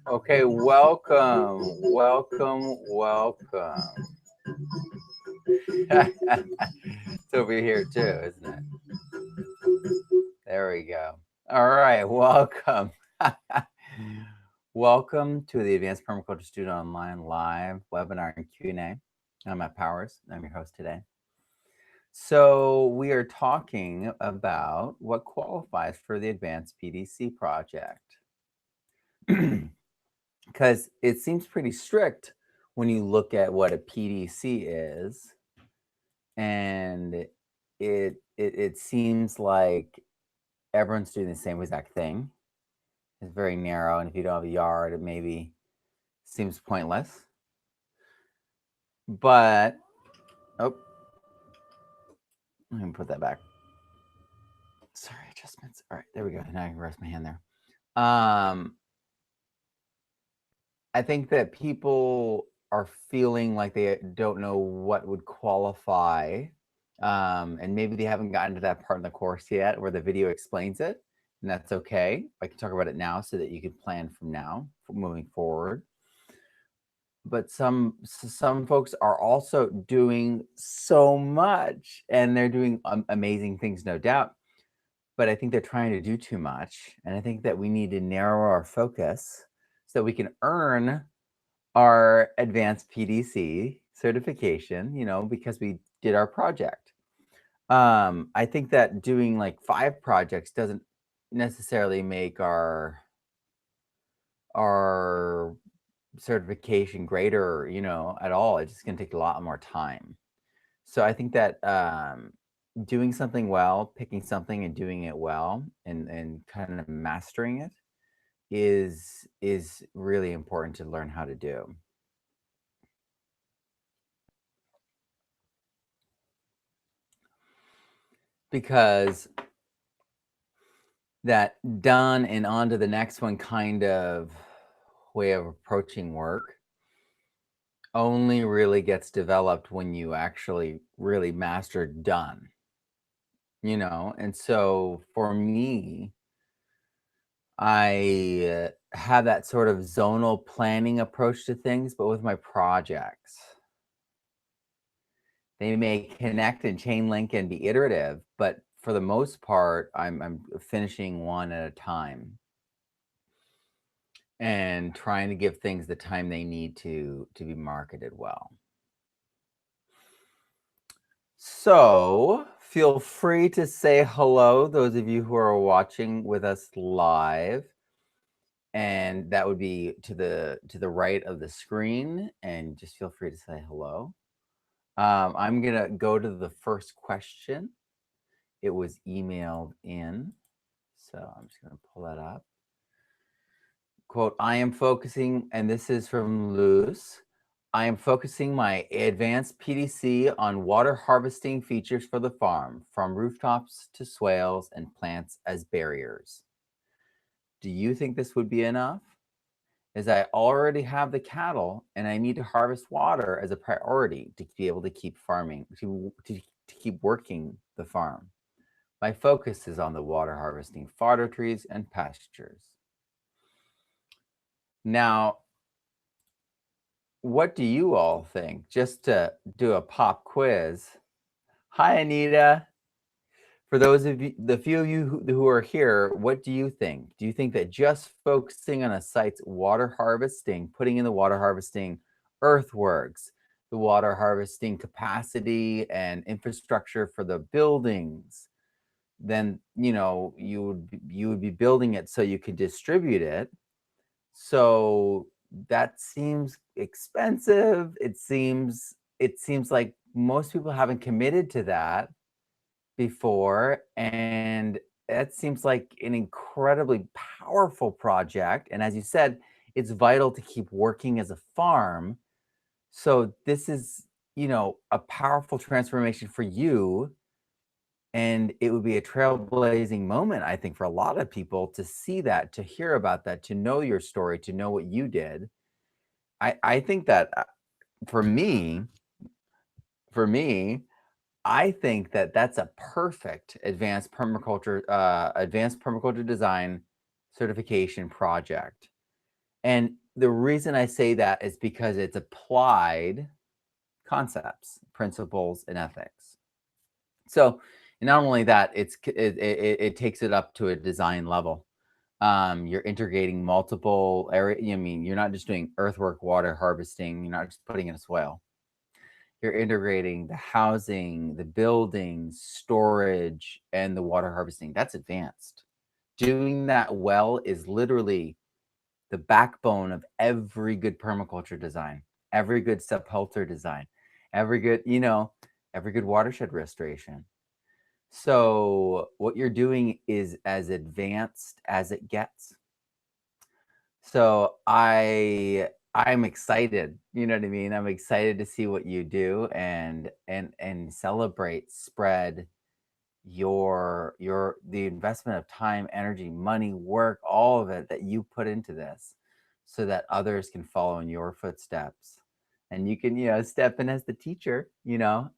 Okay, welcome. It's over here too, isn't it? There we go. All right, welcome. Welcome to the Advanced Permaculture Student Online Live webinar and Q&A. I'm Matt Powers. I'm your host today. So we are talking about what qualifies for the AdvPDC project. Because it seems pretty strict when you look at what a PDC is, and it seems like everyone's doing the same exact thing. It's very narrow, and if you don't have a yard, it maybe seems pointless. But I'm gonna put that back. Sorry, adjustments. All right, there we go. Now I can rest my hand there. I think that people are feeling like they don't know what would qualify, and maybe they haven't gotten to that part in the course yet where the video explains it, and that's okay. I can talk about it now so that you can plan from now, moving forward. But some folks are also doing so much, and they're doing amazing things, no doubt. But I think they're trying to do too much, and I think that we need to narrow our focus so that we can earn our AdvPDC certification, because we did our project. I think that doing like 5 projects doesn't necessarily make our certification greater, at all. It's just going to take a lot more time. So I think that doing something well, picking something and doing it well, and kind of mastering it is really important to learn how to do. Because that done and on to the next one kind of way of approaching work only really gets developed when you actually really master done, and so for me, I have that sort of zonal planning approach to things, but with my projects. They may connect and chain link and be iterative, but for the most part, I'm finishing one at a time and trying to give things the time they need to be marketed well. So feel free to say hello, those of you who are watching with us live. And that would be to the right of the screen, and just feel free to say hello. I'm gonna go to the first question. It was emailed in, so I'm just gonna pull that up. Quote, I am focusing, and this is from Luz, I am focusing my AdvPDC on water harvesting features for the farm, from rooftops to swales and plants as barriers. Do you think this would be enough? As I already have the cattle and I need to harvest water as a priority to be able to keep farming, to keep working the farm. My focus is on the water harvesting fodder trees and pastures. Now, what do you all think? Just to do a pop quiz. Hi, Anita. For those of you, the few of you who are here, what do you think? Do you think that just focusing on a site's water harvesting, putting in the water harvesting earthworks, the water harvesting capacity and infrastructure for the buildings, then you would be building it so you could distribute it. So that seems expensive. It seems like most people haven't committed to that before, and that seems like an incredibly powerful project. And as you said, it's vital to keep working as a farm. So this is, a powerful transformation for you, and it would be a trailblazing moment, I think, for a lot of people to see that, to hear about that, to know your story, to know what you did. I think that for me, for me, I think that that's a perfect advanced permaculture design certification project. And the reason I say that is because it's applied concepts, principles, and ethics. So, and not only that, it takes it up to a design level. You're integrating multiple area. I mean, you're not just doing earthwork, water harvesting. You're not just putting in a swale. You're integrating the housing, the buildings, storage, and the water harvesting. That's advanced. Doing that well is literally the backbone of every good permaculture design, every good subhelter design, every good, every good watershed restoration. So what you're doing is as advanced as it gets. So I'm excited, you know what I mean? I'm excited to see what you do, and celebrate, spread the investment of time, energy, money, work, all of it that you put into this, so that others can follow in your footsteps. And you can, step in as the teacher,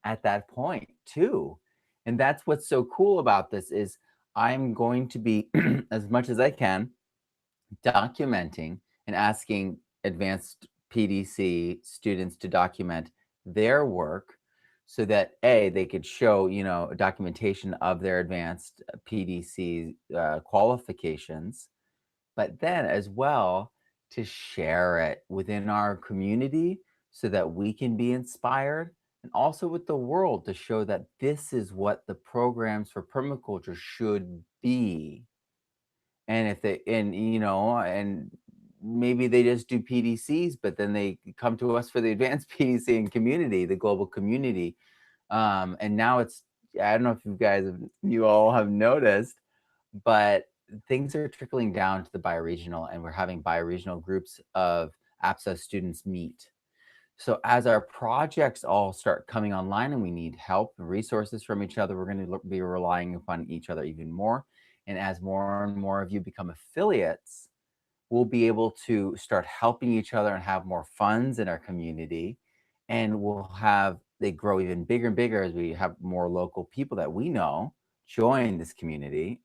at that point too. And that's what's so cool about this is I'm going to be as much as I can documenting and asking advanced PDC students to document their work, so that they could show, documentation of their advanced PDC qualifications, but then as well to share it within our community so that we can be inspired, and also with the world to show that this is what the programs for permaculture should be. And if they and maybe they just do PDCs, but then they come to us for the advanced PDC and community, the global community. And now I don't know if you all have noticed, but things are trickling down to the bioregional, and we're having bioregional groups of APSA students meet. So as our projects all start coming online and we need help and resources from each other, we're going to be relying upon each other even more. And as more and more of you become affiliates, we'll be able to start helping each other and have more funds in our community. And they grow even bigger and bigger as we have more local people that we know join this community.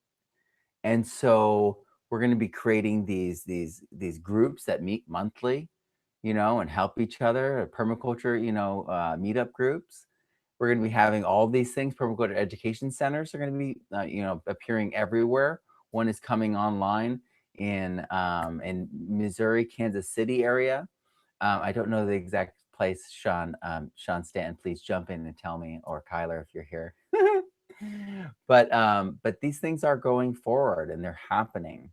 And so we're going to be creating these groups that meet monthly, and help each other. Permaculture, meetup groups. We're going to be having all these things. Permaculture education centers are going to be, appearing everywhere. One is coming online in Missouri, Kansas City area. I don't know the exact place, Sean. Sean Stanton, please jump in and tell me, or Kyler if you're here. But these things are going forward and they're happening.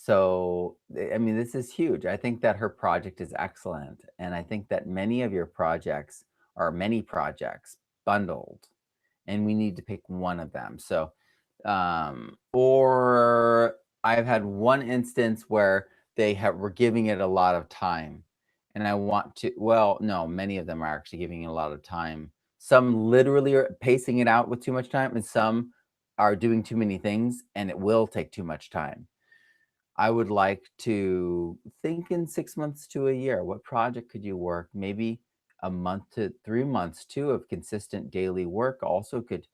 So, I mean, this is huge. I think that her project is excellent. And I think that many of your projects are many projects bundled, and we need to pick one of them. So, or I've had one instance where were giving it a lot of time. And I want to, well, no, many of them are actually giving it a lot of time. Some literally are pacing it out with too much time, and some are doing too many things and it will take too much time. I would like to think in 6 months to a year, what project could you work? Maybe a month to 3 months too of consistent daily work also could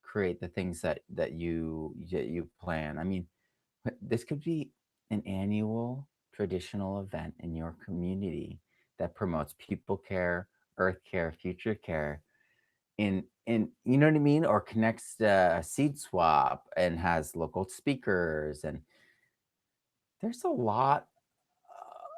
create the things that you plan. I mean, this could be an annual traditional event in your community that promotes people care, earth care, future care, in you know what I mean, or connects a seed swap and has local speakers. And there's a lot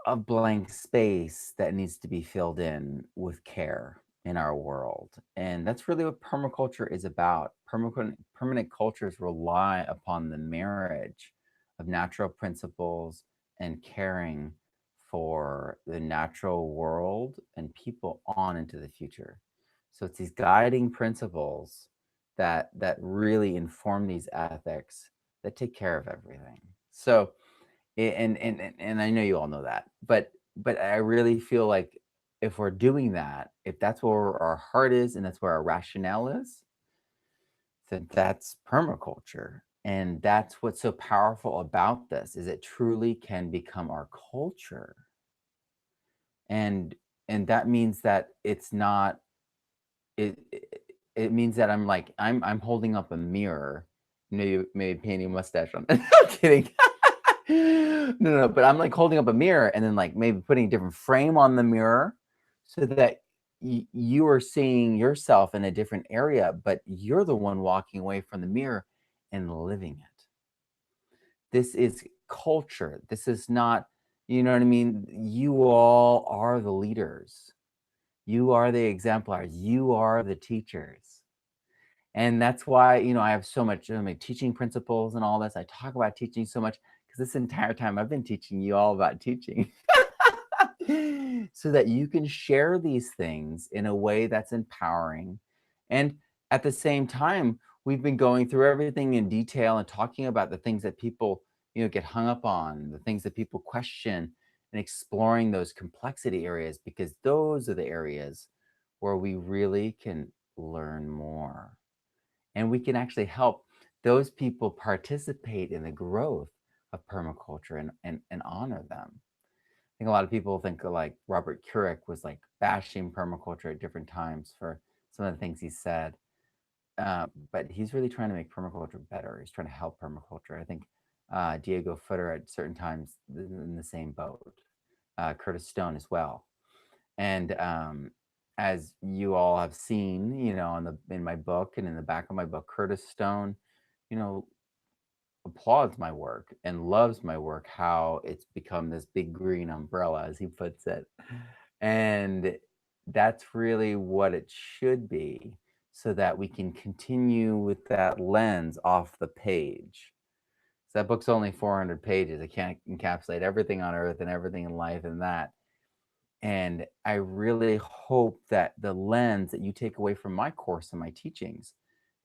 of blank space that needs to be filled in with care in our world. And that's really what permaculture is about. Permanent cultures rely upon the marriage of natural principles and caring for the natural world and people on into the future. So it's these guiding principles that really inform these ethics that take care of everything. So and I know you all know that, but I really feel like if we're doing that, if that's where our heart is and that's where our rationale is, then that's permaculture. And that's what's so powerful about this is it truly can become our culture. And and that means that it's not it means that I'm holding up a mirror. Maybe painting a mustache on. I'm kidding. No, but I'm like holding up a mirror and then like maybe putting a different frame on the mirror so that you are seeing yourself in a different area, but you're the one walking away from the mirror and living it. This is culture. This is not, you know what I mean? You all are the leaders. You are the exemplars. You are the teachers. And that's why, I have so much teaching principles and all this. I talk about teaching so much because this entire time I've been teaching you all about teaching so that you can share these things in a way that's empowering. And at the same time, we've been going through everything in detail and talking about the things that people, get hung up on, the things that people question, and exploring those complexity areas because those are the areas where we really can learn more and we can actually help those people participate in the growth of permaculture and honor them. I think a lot of people think like Robert Kurek was like bashing permaculture at different times for some of the things he said. But he's really trying to make permaculture better. He's trying to help permaculture. I think Diego Footer at certain times in the same boat. Curtis Stone as well. And as you all have seen, in my book and in the back of my book, Curtis Stone, you know, applauds my work and loves my work, how it's become this big green umbrella, as he puts it. And that's really what it should be, so that we can continue with that lens off the page. So that book's only 400 pages. It can't encapsulate everything on earth and everything in life and that. And I really hope that the lens that you take away from my course and my teachings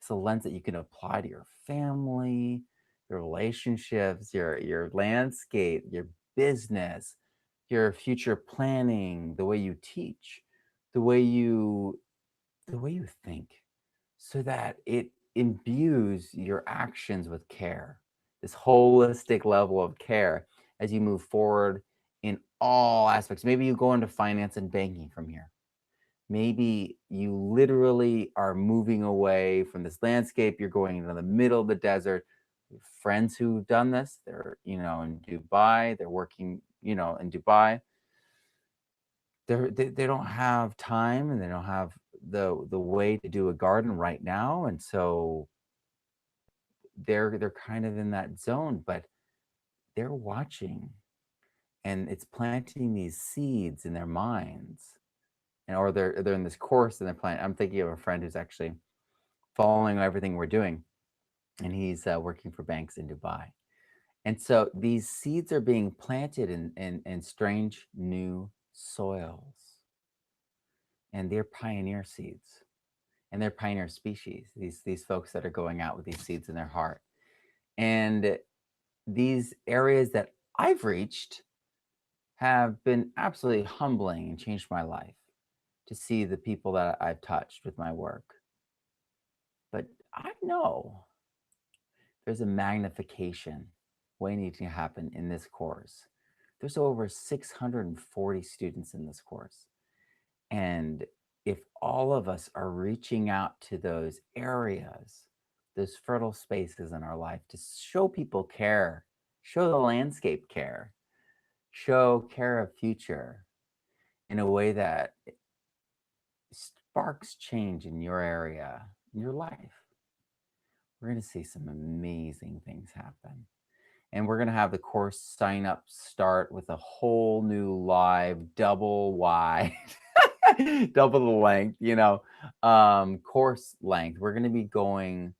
is a lens that you can apply to your family, your relationships, your landscape, your business, your future planning, the way you teach, the way you think, so that it imbues your actions with care, this holistic level of care as you move forward in all aspects. Maybe you go into finance and banking from here. Maybe you literally are moving away from this landscape. You're going into the middle of the desert. Friends who've done this, they're, in Dubai, they're working, in Dubai. They don't have time and they don't have the way to do a garden right now. And so they're kind of in that zone, but they're watching and it's planting these seeds in their minds, and or they're in this course and they're planting. I'm thinking of a friend who's actually following everything we're doing, and he's working for banks in Dubai. And so these seeds are being planted in strange new soils, and they're pioneer seeds, and they're pioneer species. These folks that are going out with these seeds in their heart, and these areas that I've reached have been absolutely humbling and changed my life to see the people that I've touched with my work. But I know there's a magnification waiting to happen in this course. There's over 640 students in this course. And if all of us are reaching out to those areas, those fertile spaces in our life to show people care, show the landscape care, show care of future in a way that sparks change in your area, in your life, we're going to see some amazing things happen. And we're going to have the course sign up start with a whole new live double wide double the length, course length. We're going to be going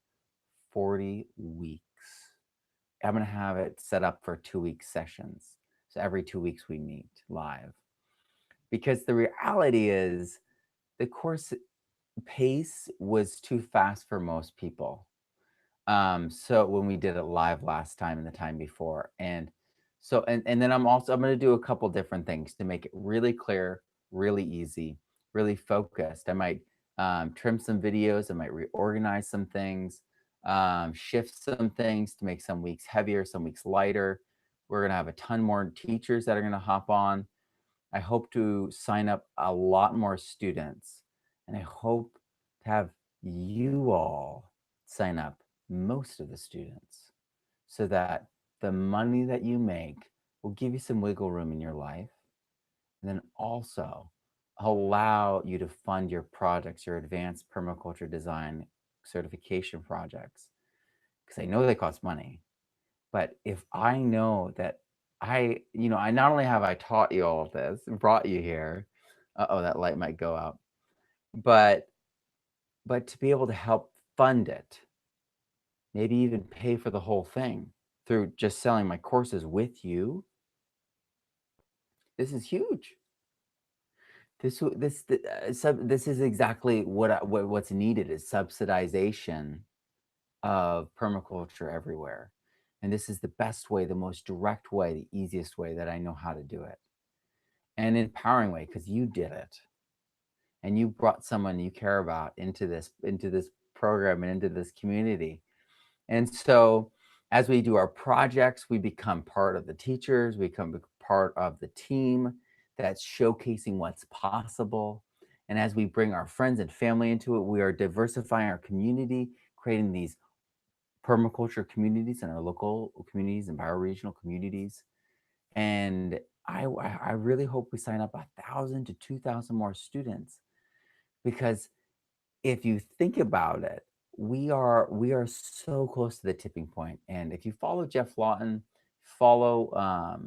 40 weeks. I'm going to have it set up for 2-week sessions. So every 2 weeks we meet live. Because the reality is the course pace was too fast for most people. So when we did it live last time and the time before. And then I'm going to do a couple different things to make it really clear, really easy, really focused. I might trim some videos, I might reorganize some things, shift some things to make some weeks heavier, some weeks lighter. We're going to have a ton more teachers that are going to hop on. I hope to sign up a lot more students, and I hope to have you all sign up most of the students so that the money that you make will give you some wiggle room in your life, and then also allow you to fund your projects, your advanced permaculture design certification projects, because I know they cost money. But if I know that I not only have I taught you all of this and brought you here, that light might go out, but to be able to help fund it, maybe even pay for the whole thing through just selling my courses with you, this is huge. This is exactly what's needed, is subsidization of permaculture everywhere. And this is the best way, the most direct way, the easiest way that I know how to do it. And empowering way, because you did it. And you brought someone you care about into this program and into this community. And so as we do our projects, we become part of the teachers, we become part of the team that's showcasing what's possible. And as we bring our friends and family into it, we are diversifying our community, creating these permaculture communities in our local communities and bioregional communities. And I really hope we sign up 1,000 to 2,000 more students, because if you think about it, we are so close to the tipping point. And if you follow Jeff Lawton, follow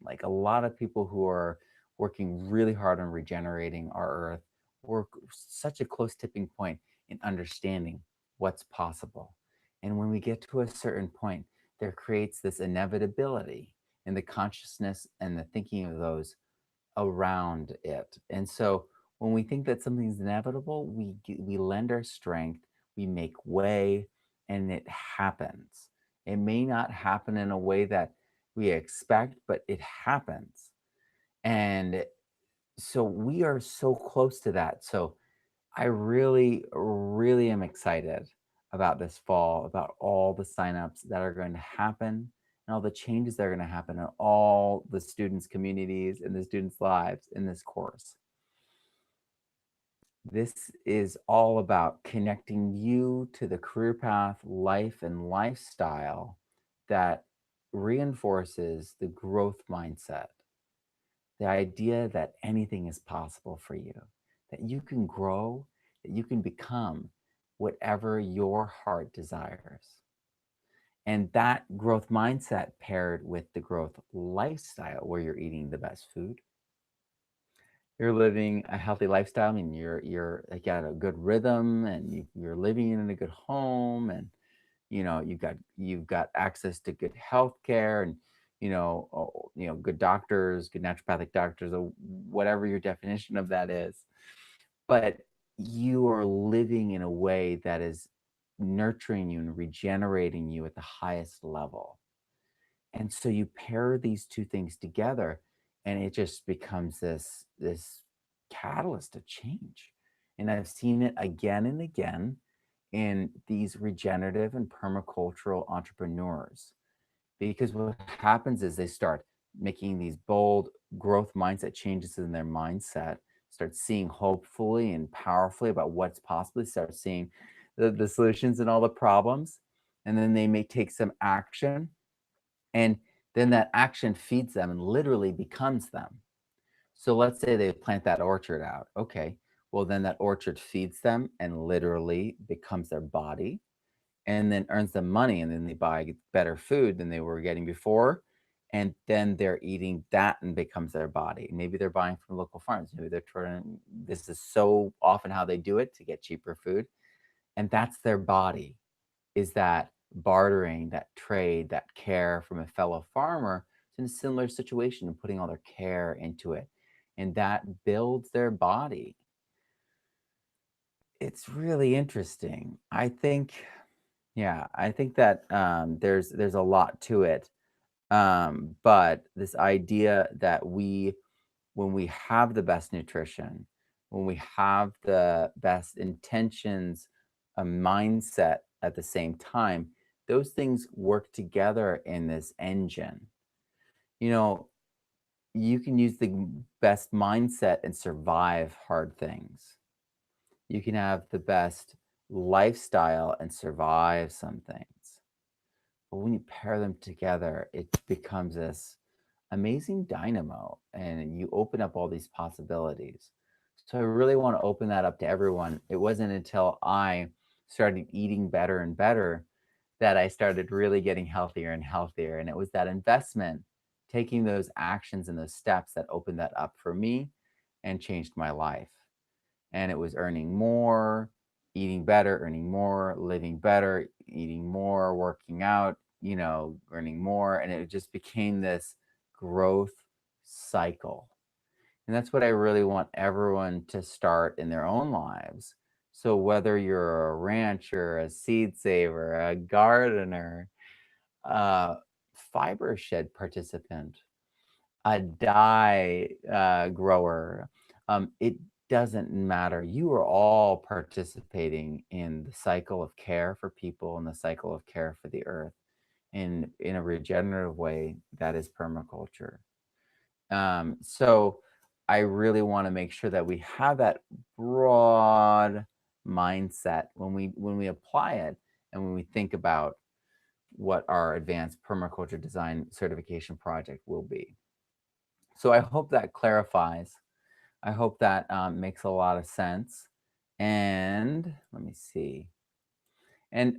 like a lot of people who are working really hard on regenerating our earth, we're such a close tipping point in understanding what's possible. And when we get to a certain point, there creates this inevitability in the consciousness and the thinking of those around it. And so when we think that something's inevitable, we lend our strength, we make way, and it happens. It may not happen in a way that we expect, but it happens. And so we are so close to that. So I really, really am excited about this fall, about all the signups that are going to happen and all the changes that are going to happen in all the students' communities and the students' lives in this course. This is all about connecting you to the career path, life, and lifestyle that reinforces the growth mindset, the idea that anything is possible for you, that you can grow, that you can become whatever your heart desires. And that growth mindset paired with the growth lifestyle, where you're eating the best food, you're living a healthy lifestyle. I mean, you're like got a good rhythm, and you're living in a good home, and you've got access to good health care, and good doctors, good naturopathic doctors, or whatever your definition of that is. But you are living in a way that is nurturing you and regenerating you at the highest level. And so you pair these two things together, and it just becomes this catalyst of change. And I've seen it again and again in these regenerative and permacultural entrepreneurs, because what happens is they start making these bold growth mindset changes in their mindset, start seeing hopefully and powerfully about what's possible, start seeing the solutions and all the problems, and then they may take some action, and then that action feeds them and literally becomes them. So let's say they plant that orchard out. Okay, well, then that orchard feeds them and literally becomes their body, and then earns them money, and then they buy better food than they were getting before. and then they're eating that and becomes their body. Maybe they're buying from local farms. Maybe they're trying. This is so often how they do it to get cheaper food, and that's their body. Is that bartering, that trade, that care from a fellow farmer is in a similar situation and putting all their care into it, and that builds their body. It's really interesting. I think, yeah, I think that there's a lot to it. But this idea that when we have the best nutrition, when we have the best intentions, a mindset at the same time, those things work together in this engine. You know, you can use the best mindset and survive hard things. You can have the best lifestyle and survive some things. But when you pair them together, it becomes this amazing dynamo and you open up all these possibilities. So I really want to open that up to everyone. It wasn't until I started eating better and better that I started really getting healthier and healthier. And it was that investment, taking those actions and those steps that opened that up for me and changed my life. And it was earning more, eating better, earning more, living better, eating more, working out, earning more. And it just became this growth cycle. And that's what I really want everyone to start in their own lives. So whether you're a rancher, a seed saver, a gardener, a fiber shed participant, a dye grower, it doesn't matter. You are all participating in the cycle of care for people and the cycle of care for the earth in a regenerative way that is permaculture. So I really want to make sure that we have that broad mindset when we apply it and when we think about what our advanced permaculture design certification project will be. So I hope that clarifies. I hope that makes a lot of sense. And let me see. And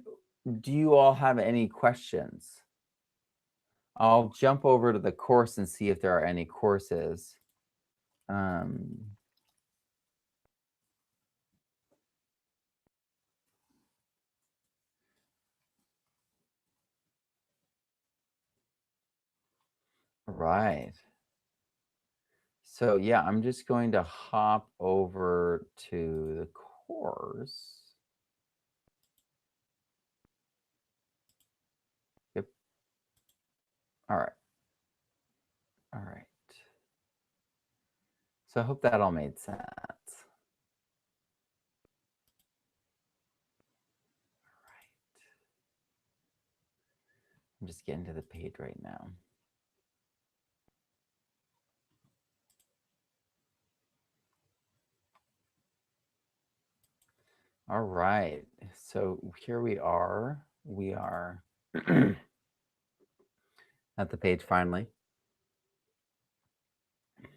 do you all have any questions? I'll jump over to the course and see if there are any courses. Right. So yeah, I'm just going to hop over to the course. Yep. All right. All right. So I hope that all made sense. I'm just getting to the page right now. All right. So here we are. We are at the page finally.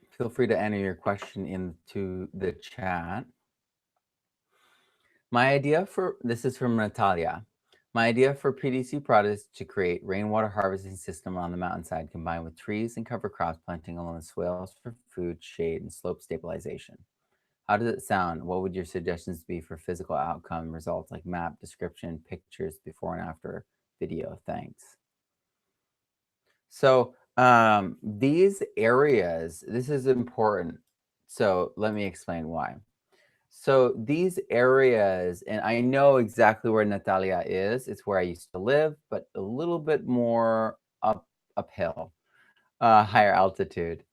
Feel free to enter your question into the chat. My idea for this is from Natalia. My idea for PDC product is to create rainwater harvesting system on the mountainside combined with trees and cover crops planting along the swales for food, shade, and slope stabilization. How does it sound? What would your suggestions be for physical outcome results like map, description, pictures, before and after video? Thanks. So these areas, this is important. So let me explain why. So these areas, and I know exactly where Natalia is. It's where I used to live, but a little bit more uphill, higher altitude.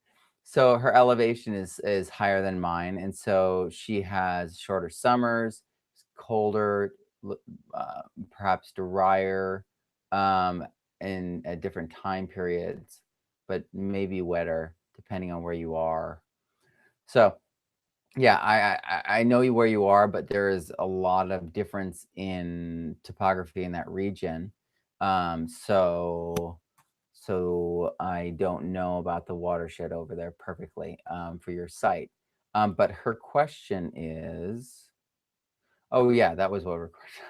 So her elevation is higher than mine, and so she has shorter summers, colder, uh, perhaps drier, um, in at different time periods, but maybe wetter depending on where you are. So yeah, I know where you are, but there is a lot of difference in topography in that region. So I don't know about the watershed over there perfectly for your site. But her question is, oh yeah, that was what her question.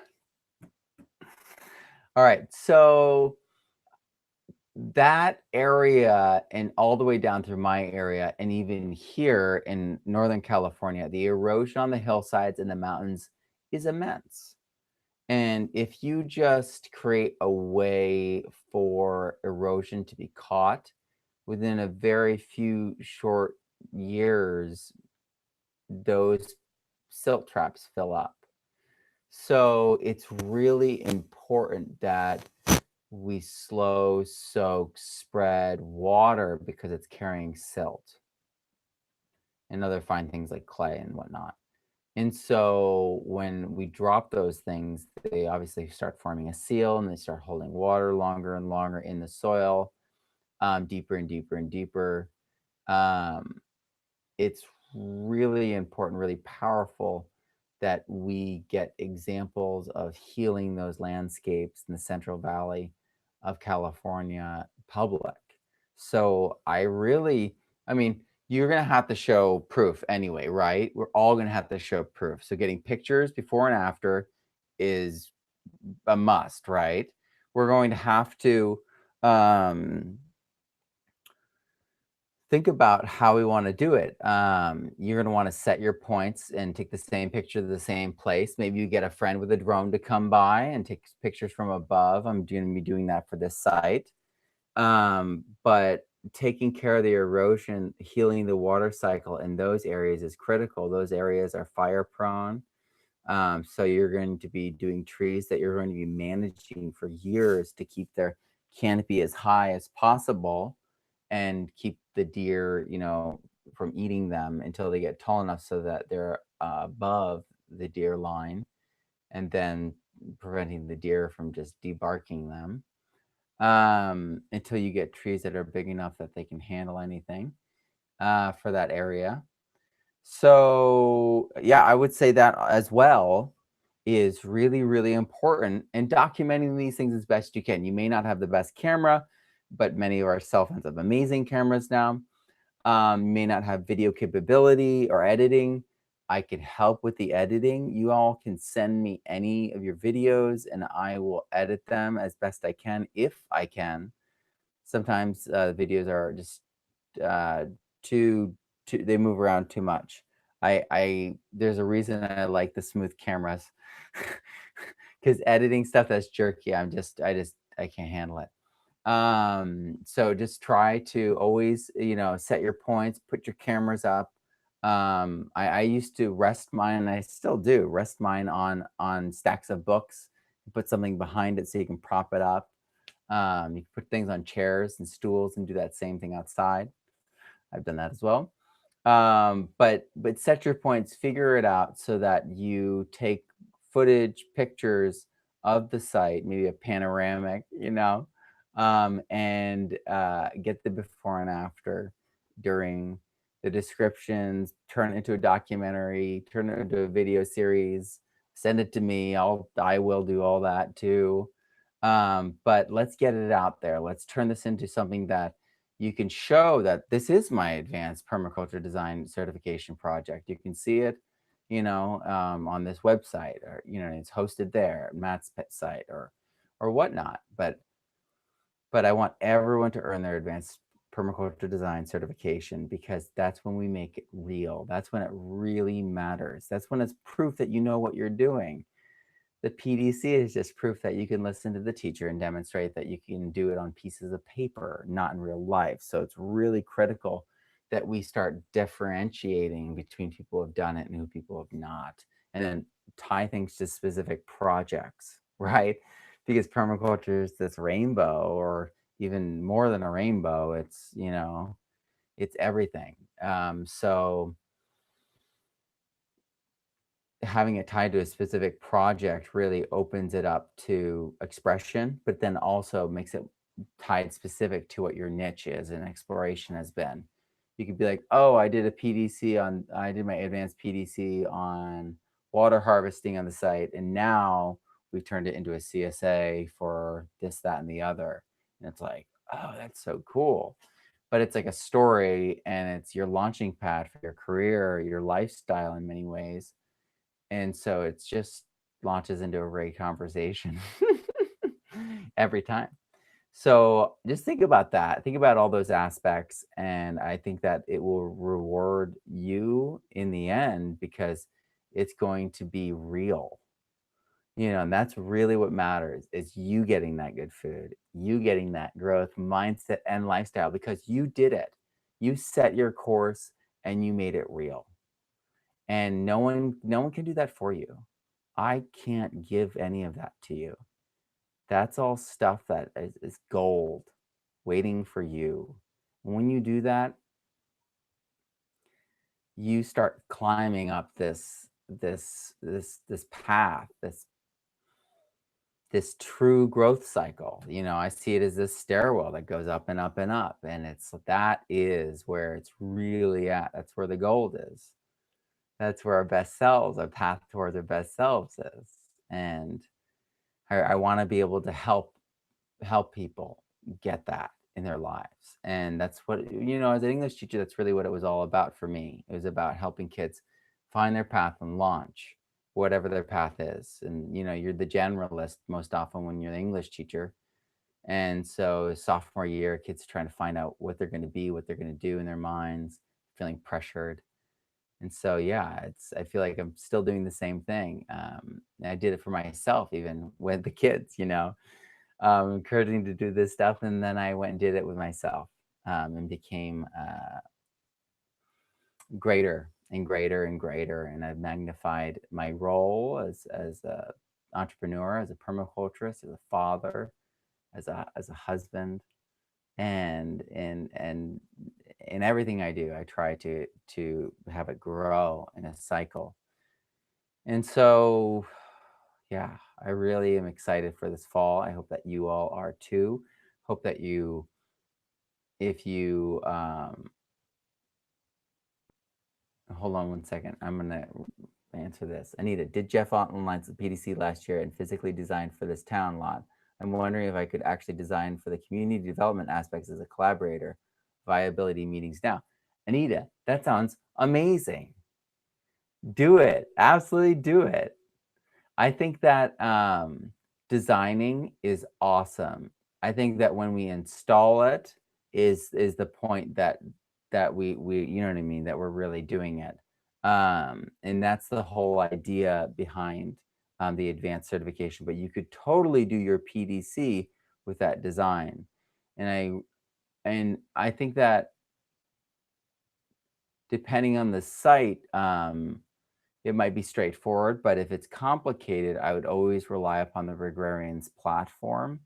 All right, so that area and all the way down through my area, and even here in Northern California, the erosion on the hillsides and the mountains is immense. And if you just create a way for erosion to be caught within a very few short years, those silt traps fill up. So it's really important that we slow soak spread water because it's carrying silt and other fine things like clay and whatnot. And so when we drop those things, they obviously start forming a seal and they start holding water longer and longer in the soil, deeper and deeper and deeper. Um, it's really important, really powerful that we get examples of healing those landscapes in the Central Valley of California public. So I mean, you're going to have to show proof anyway, right? We're all going to have to show proof. So getting pictures before and after is a must, right? We're going to have to um, think about how we want to do it. You're going to want to set your points and take the same picture to the same place. Maybe you get a friend with a drone to come by and take pictures from above. I'm going to be doing that for this site. But taking care of the erosion, healing the water cycle in those areas is critical. Those areas are fire prone. So you're going to be doing trees that you're going to be managing for years to keep their canopy as high as possible and keep the deer, from eating them until they get tall enough so that they're above the deer line, and then preventing the deer from just debarking them until you get trees that are big enough that they can handle anything for that area. So, yeah, I would say that as well is really, really important, and documenting these things as best you can. You may not have the best camera, but many of our cell phones have amazing cameras now. May not have video capability or editing. I can help with the editing. You all can send me any of your videos and I will edit them as best I can, if I can. Sometimes videos are just uh, too they move around too much. I there's a reason I like the smooth cameras because editing stuff that's jerky, I can't handle it. So just try to always, set your points, put your cameras up. I used to rest mine, and I still do rest mine on stacks of books, put something behind it so you can prop it up. You can put things on chairs and stools and do that same thing outside. I've done that as well. But set your points, figure it out so that you take footage, pictures of the site, maybe a panoramic, and get the before and after during the descriptions, turn it into a documentary, turn it into a video series, send it to me. I will do all that too. But let's get it out there. Let's turn this into something that you can show that this is my advanced permaculture design certification project. You can see it, on this website, or it's hosted there, Matt's pet site, or whatnot. But I want everyone to earn their advanced permaculture design certification, because that's when we make it real. That's when it really matters. That's when it's proof that you know what you're doing. The PDC is just proof that you can listen to the teacher and demonstrate that you can do it on pieces of paper, not in real life. So it's really critical that we start differentiating between people who have done it and who people have not, and then tie things to specific projects, right? Because permaculture is this rainbow, or even more than a rainbow. It's everything. So having it tied to a specific project really opens it up to expression, but then also makes it tied specific to what your niche is and exploration has been. You could be like, oh, I did my advanced PDC on water harvesting on the site, and now we've turned it into a CSA for this, that, and the other. And it's like, oh, that's so cool. But it's like a story, and it's your launching pad for your career, your lifestyle in many ways. And so it's just launches into a great conversation every time. So just think about that. Think about all those aspects. And I think that it will reward you in the end because it's going to be real. And that's really what matters is you getting that good food, you getting that growth mindset and lifestyle because you did it. You set your course and you made it real. And no one can do that for you. I can't give any of that to you. That's all stuff that is gold waiting for you. When you do that, you start climbing up this path, this true growth cycle. I see it as this stairwell that goes up and up and up. And that is where it's really at. That's where the gold is. That's where our best selves, our path towards our best selves is. And I want to be able to help people get that in their lives. And that's what, as an English teacher, that's really what it was all about for me. It was about helping kids find their path and launch whatever their path is. And, you're the generalist most often when you're the English teacher. And so sophomore year, kids are trying to find out what they're going to be, what they're going to do in their minds, feeling pressured. And so, yeah, I feel like I'm still doing the same thing. And I did it for myself, even with the kids, encouraging to do this stuff. And then I went and did it with myself, and became greater and greater and greater. And I've magnified my role as a entrepreneur, as a permaculturist, as a father, as a husband, and in everything I do, I try to have it grow in a cycle. And so, yeah, I really am excited for this fall. I hope that you all are too. Hope that if you, hold on one second. I'm going to answer this. Anita, did Jeff online the PDC last year and physically designed for this town lot? I'm wondering if I could actually design for the community development aspects as a collaborator, viability meetings now. Anita, that sounds amazing. Do it. Absolutely do it. I think that designing is awesome. I think that when we install it is the point that we you know what I mean, that we're really doing it. And that's the whole idea behind the advanced certification. But you could totally do your PDC with that design. And I think that depending on the site, it might be straightforward, but if it's complicated, I would always rely upon the Regrarians platform,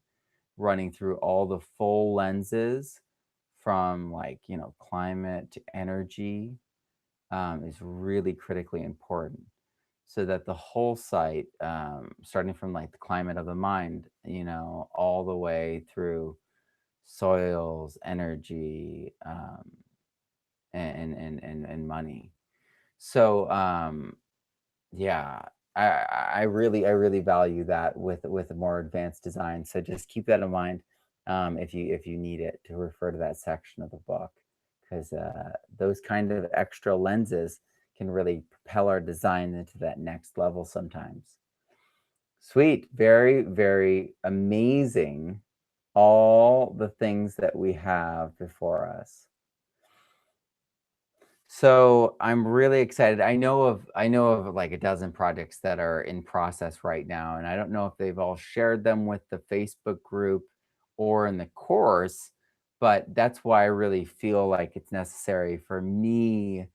running through all the full lenses from climate to energy, is really critically important. So that the whole site, starting from the climate of the mind, all the way through soils, energy, and money. So yeah, I really value that with a more advanced design. So just keep that in mind, if you need it, to refer to that section of the book, because those kind of extra lenses can really propel our design into that next level sometimes. Sweet, very, very amazing, all the things that we have before us. So I'm really excited. I know of like a dozen projects that are in process right now, and I don't know if they've all shared them with the Facebook group or in the course, but that's why I really feel like it's necessary for me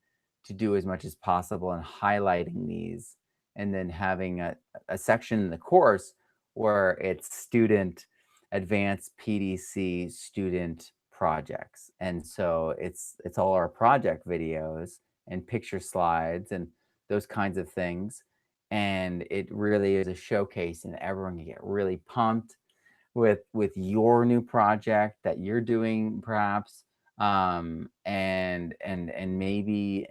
to do as much as possible in highlighting these, and then having a section in the course where it's student advanced PDC student projects. And so it's all our project videos and picture slides and those kinds of things. And it really is a showcase, and everyone can get really pumped with your new project that you're doing, perhaps, and maybe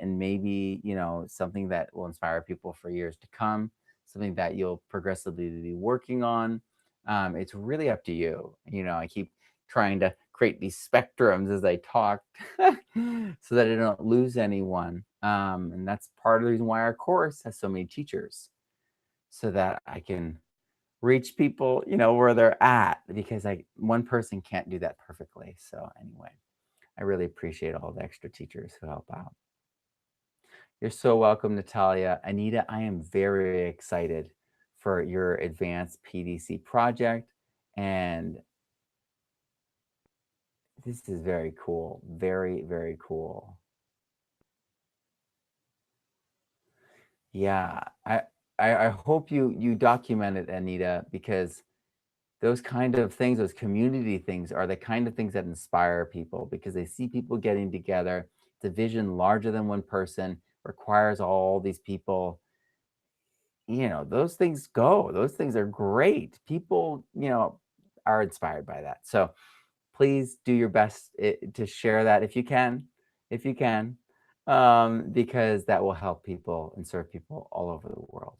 something that will inspire people for years to come, something that you'll progressively be working on. It's really up to you. I keep trying to create these spectrums as I talk so that I don't lose anyone. And that's part of the reason why our course has so many teachers, so that I can reach people, where they're at, because one person can't do that perfectly. So anyway, I really appreciate all the extra teachers who help out. You're so welcome, Natalia. Anita, I am very excited for your advanced PDC project. And this is very cool. Very, very cool. Yeah, I hope you document it, Anita, because those kind of things, those community things, are the kind of things that inspire people, because they see people getting together. It's a vision larger than one person, requires all these people. Those things go. Those things are great. People, are inspired by that. So please do your best to share that if you can, because that will help people and serve people all over the world.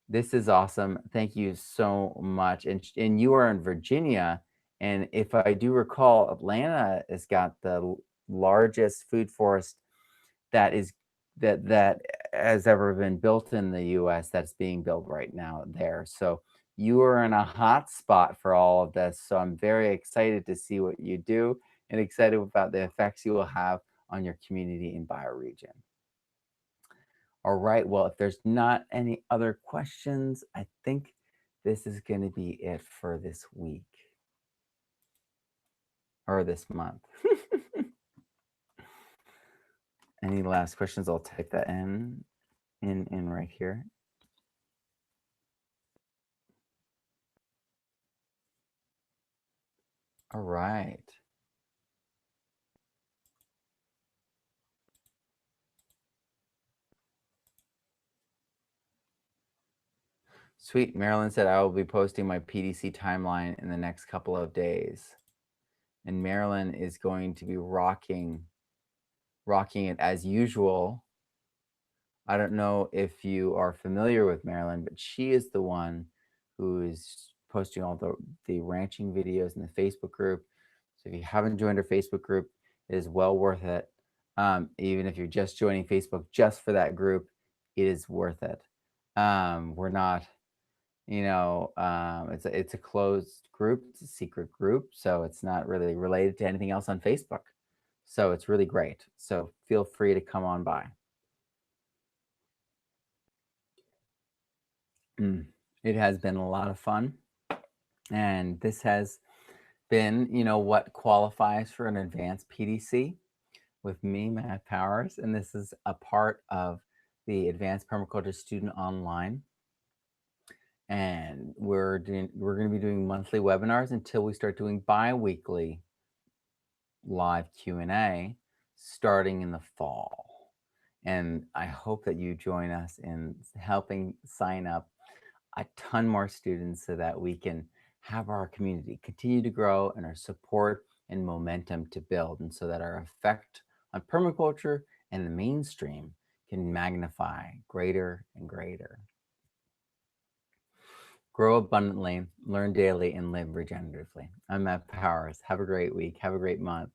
This is awesome. Thank you so much. And you are in Virginia, and if I do recall, Atlanta has got the largest food forest that is that has ever been built in the US, that's being built right now there. So you are in a hot spot for all of this. So I'm very excited to see what you do, and excited about the effects you will have on your community and bioregion. All right. Well, if there's not any other questions, I think this is going to be it for this week or this month. Any last questions? I'll type that in right here. All right. Sweet. Marilyn said I will be posting my PDC timeline in the next couple of days. And Marilyn is going to be rocking it as usual. I don't know if you are familiar with Marilyn, but she is the one who is posting all the ranching videos in the Facebook group. So if you haven't joined her Facebook group, it is well worth it. Even if you're just joining Facebook just for that group, it is worth it. We're not, it's a closed group, it's a secret group, so it's not really related to anything else on Facebook. So it's really great. So feel free to come on by. It has been a lot of fun, and this has been, what qualifies for an advanced PDC with me, Matt Powers, and this is a part of the Advanced Permaculture Student Online. And we're going to be doing monthly webinars until we start doing bi-weekly live Q&A starting in the fall. And I hope that you join us in helping sign up a ton more students so that we can have our community continue to grow and our support and momentum to build, and so that our effect on permaculture and the mainstream can magnify greater and greater. Grow abundantly, learn daily, and live regeneratively. I'm Matt Powers. Have a great week. Have a great month.